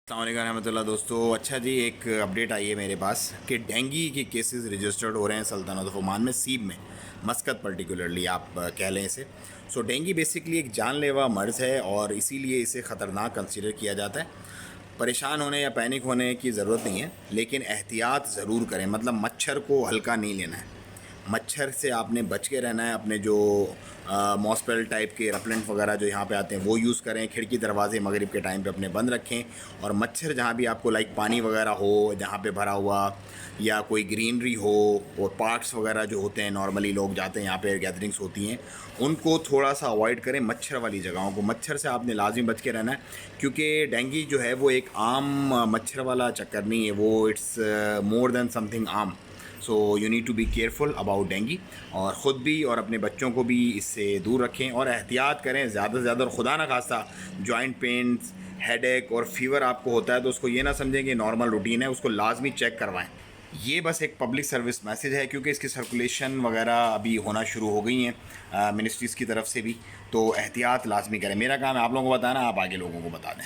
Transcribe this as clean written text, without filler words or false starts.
अस्सलाम रहमतुल्लाह दोस्तों। अच्छा जी, एक अपडेट आई है मेरे पास कि डेंगू के केसेस रजिस्टर्ड हो रहे हैं सल्तनत ऑफ ओमान में, सीब में, मस्कत पर्टिकुलरली आप कह लें इसे। सो डेंगू बेसिकली एक जानलेवा मर्ज़ है और इसीलिए इसे ख़तरनाक कंसीडर किया जाता है। परेशान होने या पैनिक होने की ज़रूरत नहीं है, लेकिन एहतियात ज़रूर करें। मतलब मच्छर को हल्का नहीं लेना है, मच्छर से आपने बच के रहना है। अपने जो मॉस्पेल टाइप के रेपेलेंट वगैरह जो यहाँ पे आते हैं वो यूज़ करें। खिड़की दरवाजे मगरिब के टाइम पे अपने बंद रखें। और मच्छर जहाँ भी आपको लाइक पानी वगैरह हो जहाँ पे भरा हुआ, या कोई ग्रीनरी हो, और पार्क्स वगैरह जो होते हैं नॉर्मली लोग जाते हैं, यहाँ पे गैदरिंग्स होती हैं, उनको थोड़ा सा अवॉइड करें। मच्छर वाली जगहों को, मच्छर से आपने लाजमी बच के रहना है, क्योंकि डेंगू जो है वो एक आम मच्छर वाला चक्कर नहीं है, वो इट्स मोर देन समथिंग आम। So you need to be careful about dengue, और ख़ुद भी और अपने बच्चों को भी इससे दूर रखें और एहतियात करें ज़्यादा से ज़्यादा। और खुदा ना खास्ता जॉइंट पेन्स, हेडेक और फीवर आपको होता है तो उसको ये ना समझें कि नॉर्मल रूटीन है, उसको लाजमी चेक करवाएं। ये बस एक पब्लिक सर्विस मैसेज है, क्योंकि इसकी सर्कुलेशन वगैरह अभी होना शुरू हो गई हैं मिनिस्ट्रीज़ की तरफ से भी। तो एहतियात लाजमी करें। मेरा काम है आप लोगों को बताना, आप आगे लोगों को बता दें।